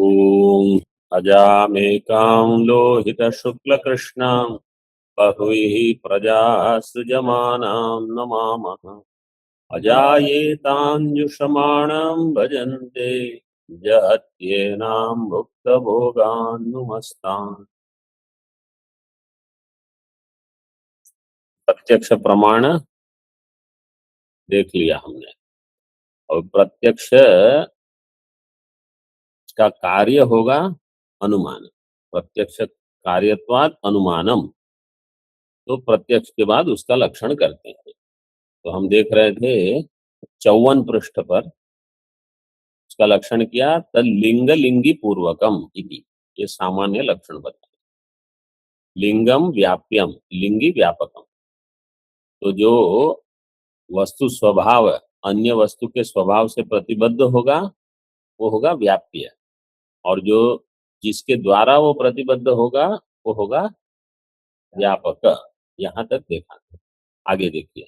ॐ अजामेकां लोहितशुक्लकृष्णां बह्वीः प्रजाः सृजमानां नमामः। अजायेताञ्जुषमाणं भजन्ते जहत्येनां भुक्तभोगान् नुमस्तान्। प्रत्यक्ष प्रमाण देख लिया हमने। और प्रत्यक्ष का कार्य होगा अनुमान। प्रत्यक्ष कार्यत्वात् अनुमानम। तो प्रत्यक्ष के बाद उसका लक्षण करते हैं। तो हम देख रहे थे 54 पृष्ठ पर उसका लक्षण किया, तल्लिंग लिंगी पूर्वकम इति। ये सामान्य लक्षण बताए। लिंगम व्याप्यम, लिंगी व्यापकम। तो जो वस्तु स्वभाव अन्य वस्तु के स्वभाव से प्रतिबद्ध होगा वो होगा व्याप्य, और जो जिसके द्वारा वो प्रतिबद्ध होगा वो होगा व्यापक। यहां तक देखा। आगे देखिए,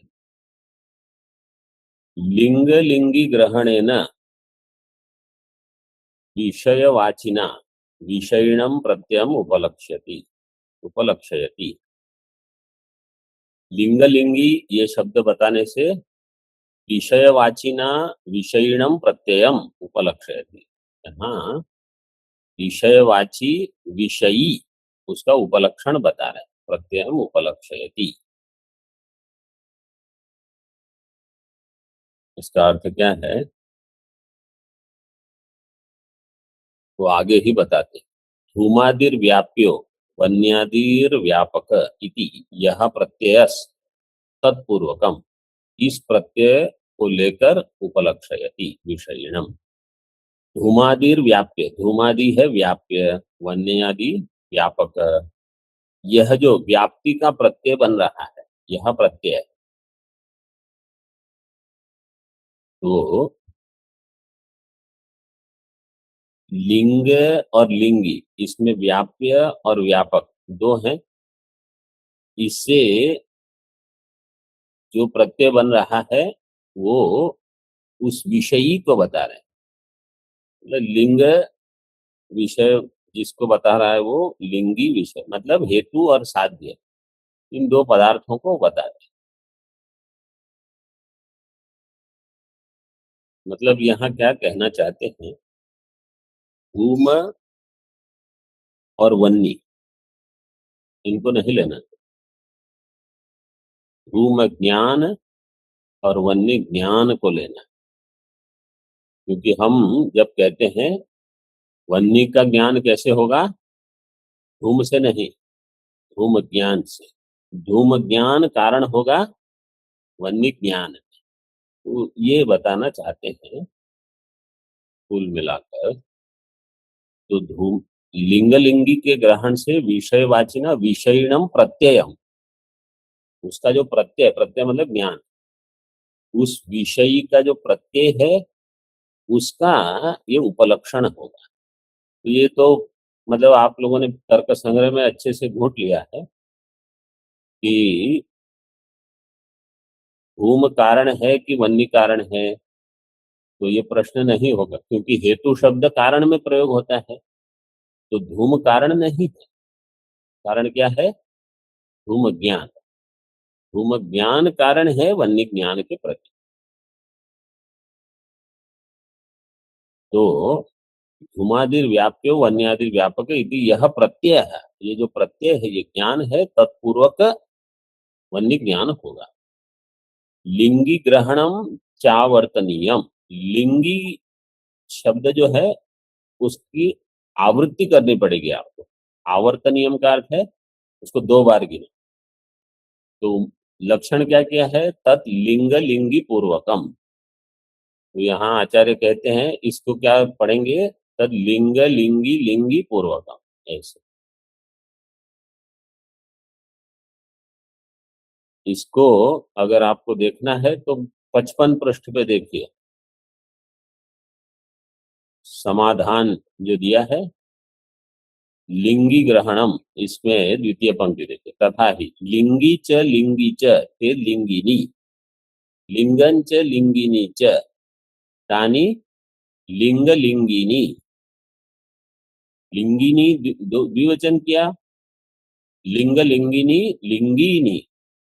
लिंग लिंगी ग्रहणेन विषयवाचिना विषयिणम प्रत्ययम उपलक्ष्यति। लिंगलिंगी ये शब्द बताने से विषयवाचिना विषयिणम प्रत्ययम उपलक्ष्यति। यहाँ विषयवाची विषयी उसका उपलक्षण बता रहे हैं। प्रत्ययम उपलक्ष्यति, इसका अर्थ क्या है वो आगे ही बताते। धूमादिर व्याप्यो वन्यादिर व्यापक इति यह प्रत्ययस तत्पूर्वकम। इस प्रत्यय को लेकर उपलक्षयति विषयिणम। धूमादिर व्याप्य, धूमादि है व्याप्य, वन्यादि व्यापक। यह जो व्याप्ति का प्रत्यय बन रहा है यह प्रत्यय, तो लिंग और लिंगी इसमें व्याप्य और व्यापक दो हैं। इससे जो प्रत्यय बन रहा है वो उस विषयी को बता रहे हैं। मतलब लिंग विषय जिसको बता रहा है वो लिंगी विषय, मतलब हेतु और साध्य, इन दो पदार्थों को बता रहे हैं। मतलब यहाँ क्या कहना चाहते हैं, धूम और वन्नी इनको नहीं लेना। धूम ज्ञान और वन्नी ज्ञान को लेना। क्योंकि हम जब कहते हैं वन्नी का ज्ञान कैसे होगा, धूम से नहीं, धूम ज्ञान से। धूम ज्ञान कारण होगा वन्नी ज्ञान। तो ये बताना चाहते हैं कुल मिलाकर। तो धूम लिंगलिंगी के ग्रहण से विषयवाचिना विषयिणम प्रत्ययम, उसका जो प्रत्यय, प्रत्यय मतलब ज्ञान, उस विषयी का जो प्रत्यय है उसका ये उपलक्षण होगा। तो ये तो मतलब आप लोगों ने तर्क संग्रह में अच्छे से घोट लिया है कि धूम कारण है कि वन्नी कारण है। तो ये प्रश्न नहीं होगा, क्योंकि हेतु शब्द कारण में प्रयोग होता है। तो धूम कारण नहीं है। कारण क्या है, धूम ज्ञान। धूम ज्ञान कारण है वन्य ज्ञान के प्रति। तो धूमादिर व्याप्यो वन्यादिर व्यापक इति यह प्रत्यय है। ये जो प्रत्यय है ये ज्ञान है, तत्पूर्वक वन्य ज्ञान होगा। लिंगी ग्रहणम चावर्तनीयम। लिंगी शब्द जो है उसकी आवृत्ति करनी पड़ेगी आपको। आवर्तनीयम का अर्थ है उसको 2 बार गिनो। तो लक्षण क्या क्या है, तत्लिंग लिंगी पूर्वकम। तो यहाँ आचार्य कहते हैं इसको क्या पढ़ेंगे, तत्लिंग लिंगी लिंगी पूर्वकम। ऐसे इसको अगर आपको देखना है तो 55 पृष्ठ पे देखिए, समाधान जो दिया है लिंगी ग्रहणम, इसमें द्वितीय पंक्ति देखिए, तथा ही लिंगी च ते लिंगिनी, लिंगन च लिंगिनी च तानी लिंग लिंगिनी। लिंगिनी द्विवचन किया, लिंग लिंगिनी लिंगिनी,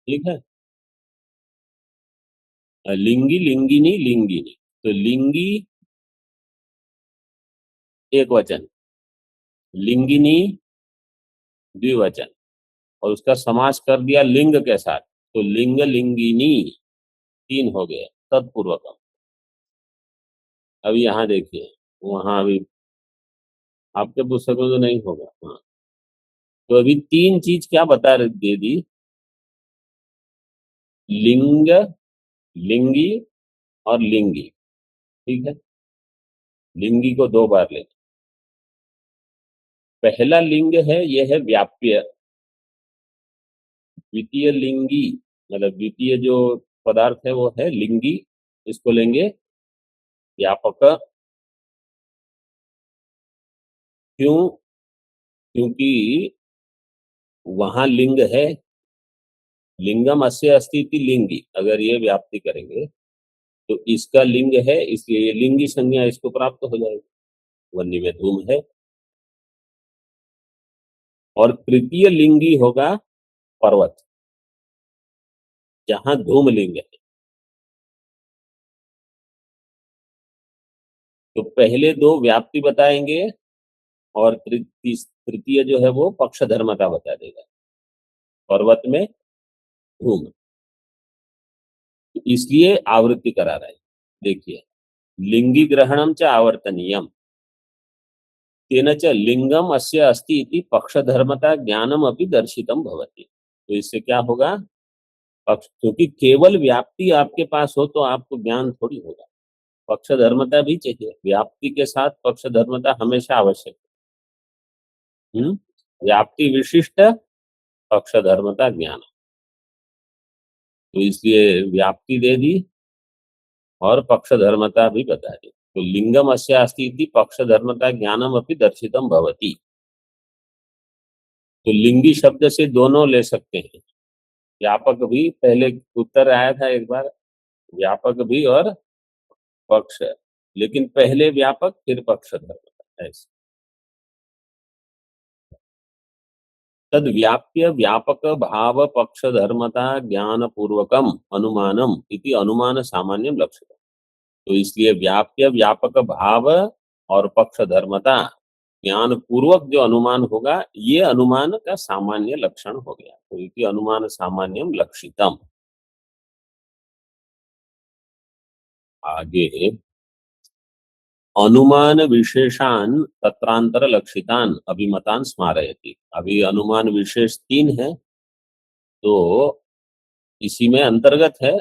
ठीक है। लिंगी लिंगिनी लिंगिनी, तो लिंगी एक वचन, लिंगिनी द्विवचन, और उसका समास कर दिया लिंग के साथ, तो लिंग लिंगिनी तीन हो गए तत्पूर्वक। अभी यहाँ देखिए, वहां अभी आपके पुस्तक में तो नहीं होगा, हाँ। तो अभी तीन चीज क्या दे दी, लिंग, लिंगी और लिंगी, ठीक है। लिंगी को दो बार ले, पहला लिंग है, यह है व्याप्य। द्वितीय लिंगी मतलब द्वितीय जो पदार्थ है वो है लिंगी, इसको लेंगे व्यापक। क्यों? क्योंकि वहां लिंग है, लिंगम अस्य अस्ति इति लिंगी, अगर ये व्याप्ति करेंगे तो इसका लिंग है, इसलिए ये लिंगी संज्ञा इसको प्राप्त हो जाएगी, वन्य में धूम है। और तृतीय लिंगी होगा पर्वत, जहां धूम लिंग है। तो पहले दो व्याप्ति बताएंगे, और तृतीय जो है वो पक्ष धर्मता बता देगा, पर्वत में धूम। तो इसलिए आवृत्ति करा रहे हैं। देखिए, लिंगी ग्रहणम च आवर्तनीयम, तेन च लिंगम अस्य अस्ति इति पक्षधर्मता ज्ञानम अपि दर्शितम भवति। तो इससे क्या होगा, पक्ष, क्योंकि केवल व्याप्ति आपके पास हो तो आपको ज्ञान थोड़ी होगा, पक्ष धर्मता भी चाहिए, व्याप्ति के साथ पक्ष धर्मता हमेशा आवश्यक है। व्याप्ति विशिष्ट पक्ष धर्मता ज्ञान, तो इसलिए व्याप्ति दे दी और पक्ष धर्मता भी बता दी। तो लिंगम अस्य अस्ति इति पक्ष धर्मता ज्ञानम अपि दर्शितम भवति। तो लिंगी शब्द से दोनों ले सकते हैं, व्यापक भी, पहले उत्तर आया था एक बार, व्यापक भी और पक्ष, लेकिन पहले व्यापक फिर पक्ष धर्मता, ऐसे। तद व्याप्य व्यापक भाव पक्ष धर्मता ज्ञान पूर्वकम अनुमानम इति अनुमान सामान्यम लक्ष्य। तो इसलिए व्याप्य व्यापक भाव और पक्ष धर्मता ज्ञान पूर्वक जो अनुमान होगा, ये अनुमान का सामान्य लक्षण हो गया, तो इति अनुमान सामान्यम लक्षितम। आगे अनुमान विशेषान तत्रांतर लक्षितान अभिमतान स्मारयति। अभी अनुमान विशेष तीन है, तो इसी में अंतर्गत है,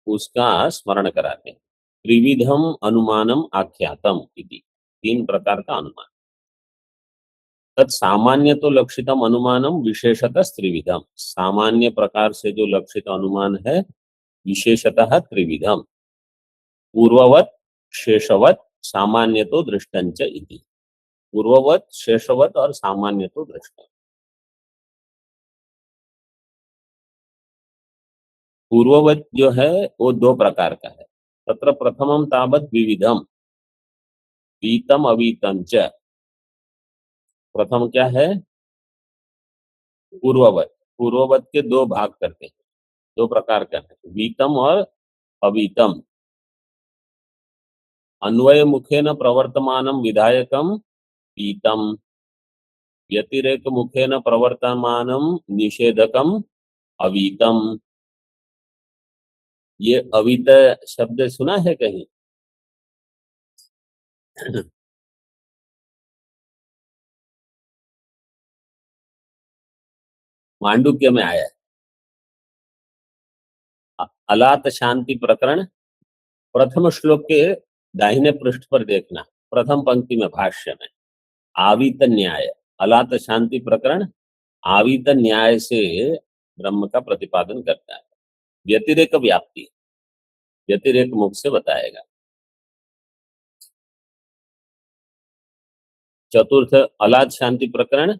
उसका स्मरण कराते हैं। त्रिविधम अनुमानम आख्यातम इति, तीन प्रकार का अनुमान। तत्सामान्य तो लक्षितम अनुमानम विशेषतः त्रिविधम, सामान्य प्रकार से जो लक्षित अनुमान है विशेषतः त्रिविधम, पूर्ववत शेषवत सामान्य तो दृष्टंच इति। पूर्ववत शेषवत और सामान्य तो दृष्ट। पूर्ववत जो है वो दो प्रकार का है, तत्र प्रथमम तावत विविधम वीतम अवीतम च। प्रथम क्या है, पूर्ववत, पूर्ववत के दो भाग करते हैं, दो प्रकार का है, वीतम और अवीतम। अन्वय मुखेन प्रवर्तमानम विधायकम वीतम, व्यतिरेक मुखेन प्रवर्तमानम निषेधकम अवीतम। ये अवीत शब्द सुना है कहीं? मांडुक्य में आया है। अलात शांति प्रकरण, प्रथम श्लोक के दाहिने पृष्ठ पर देखना, प्रथम पंक्ति में भाष्य में आवीत न्याय, अलात शांति प्रकरण आवीत न्याय से ब्रह्म का प्रतिपादन करता है। व्यतिरेक व्याप्ति, व्यतिरेक मुख से बताएगा। चतुर्थ अलात शांति प्रकरण,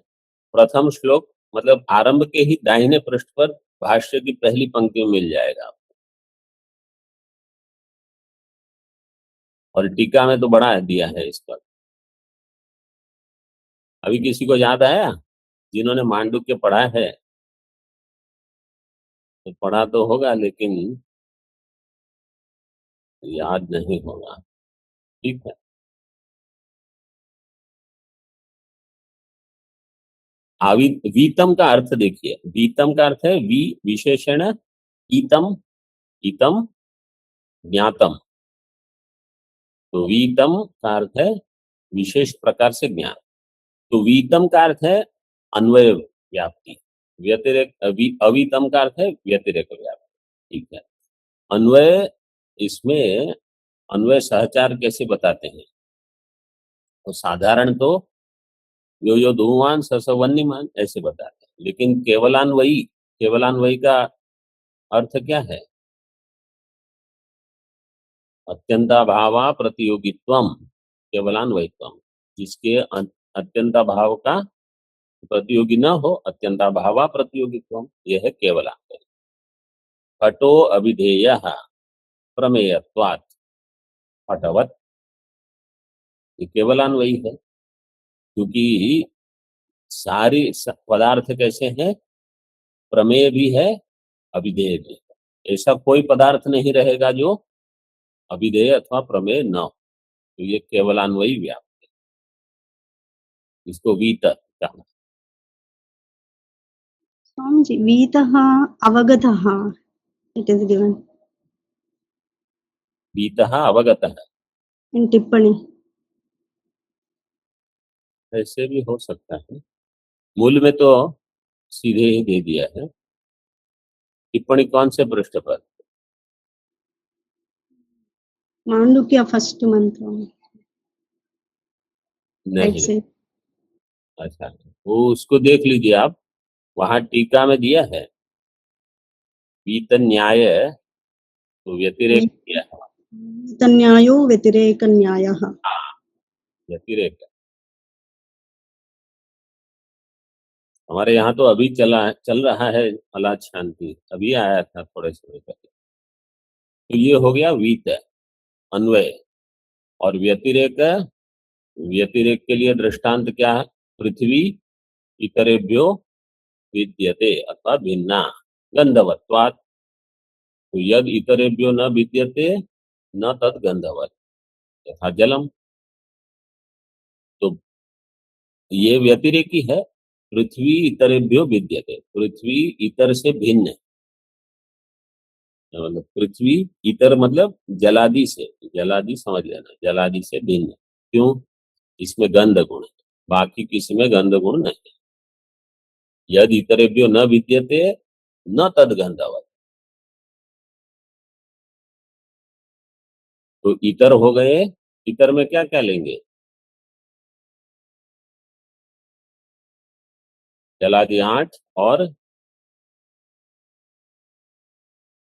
प्रथम श्लोक मतलब आरंभ के ही दाहिने पृष्ठ पर भाष्य की पहली पंक्ति में मिल जाएगा, और टीका में तो बड़ा दिया है इस पर। अभी किसी को याद आया? जिन्होंने मांडुक्य पढ़ा है तो पढ़ा तो होगा, लेकिन याद नहीं होगा। ठीक है। वीतम का अर्थ देखिए, वीतम का अर्थ है वी विशेषण, ईतम, ईतम ज्ञातम। तो वीतम का अर्थ है विशेष प्रकार से ज्ञान। तो वीतम का अर्थ है अन्वय व्याप्ति, व्यतिरेक। अवीतम का अर्थ है व्यतिरेक व्याप्ति। ठीक है। अन्वय, इसमें अन्वय सहचार कैसे बताते हैं? तो साधारण तो यो धूमान स वन्यमान ऐसे बताते हैं, लेकिन केवलान्वयी, केवलान्वयी का अर्थ क्या है? अत्यंताभावा प्रतियोगित्वम केवलान्वयित्वम, जिसके अत्यंताभाव का प्रतियोगी न हो, अत्यंताभावा प्रतियोगित्वम, यह है केवलान्वयी। घटो अभिधेय प्रमेयत्वात् घटवत्, ये केवलान्वयी है, क्योंकि सारी पदार्थ कैसे हैं? प्रमेय भी है, अभिधेय भी है। ऐसा कोई पदार्थ नहीं रहेगा जो अभिधेय अथवा प्रमेय न हो। तो ये केवलान्वयी व्याप्ति, इसको वीत कहना। स्वामीजी, वीतः अवगतः, it is given वीतः अवगतः, in टिप्पणी। ऐसे भी हो सकता है। मूल में तो सीधे ही दे दिया है। टिप्पणी कौन से पृष्ठ पर? मांडुक्य फर्स्ट मंत्र, राइट नहीं, से। अच्छा, वो उसको देख लीजिए आप, वहां टीका में दिया है वीत न्याय, तो व्यतिरेक दिया है। वीतन्यायो व्यतिरेक न्यायः। हाँ, व्यतिरेक। हमारे यहाँ तो अभी चल रहा है अलाद शांति, अभी आया था थोड़े समय पहले। तो ये हो गया वीत, अन्वय। और व्यतिरेक, व्यतिरेक के लिए दृष्टांत क्या है? पृथ्वी इतरेभ्यो विद्यते अथवा भिन्ना गंधवत्वात्। तो यद इतरेभ्यो न विद्यते न तद गंधवत् यथा जलम। तो ये व्यतिरेकी है। पृथ्वी इतरेभ्यो विद्यते, पृथ्वी इतर से भिन्न है। मतलब पृथ्वी इतर मतलब जलादि से, जलादि समझ लेना, जलादि से भिन्न। क्यों? इसमें गंध गुण है, बाकी किसी में गंध गुण नहीं। यदि इतरेभ्यो न विद्यते न तद गंधवत्। तो इतर हो गए, इतर में क्या क्या लेंगे? जलादि 8 और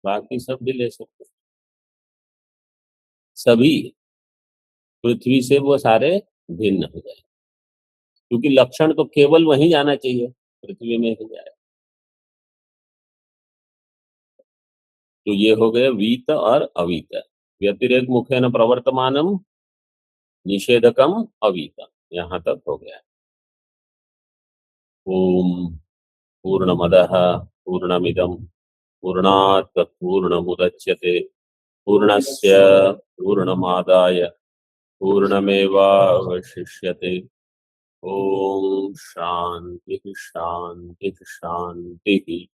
बाकी सब भी ले सकते हैं। सभी पृथ्वी से वो सारे भिन्न हो जाए, क्योंकि लक्षण तो केवल वहीं जाना चाहिए, पृथ्वी में ही जाए। तो ये हो गए वीत और अवीत। व्यतिरेक मुखेन प्रवर्तमानम निषेधकम अवीत, यहाँ तक हो गया। ओम पूर्णमदः पूर्णमिदं पूर्णात् पूर्णमुदच्यते पूर्णस्य पूर्णमादाय पूर्णमेवावशिष्यते। ओम शांति शांति शांति।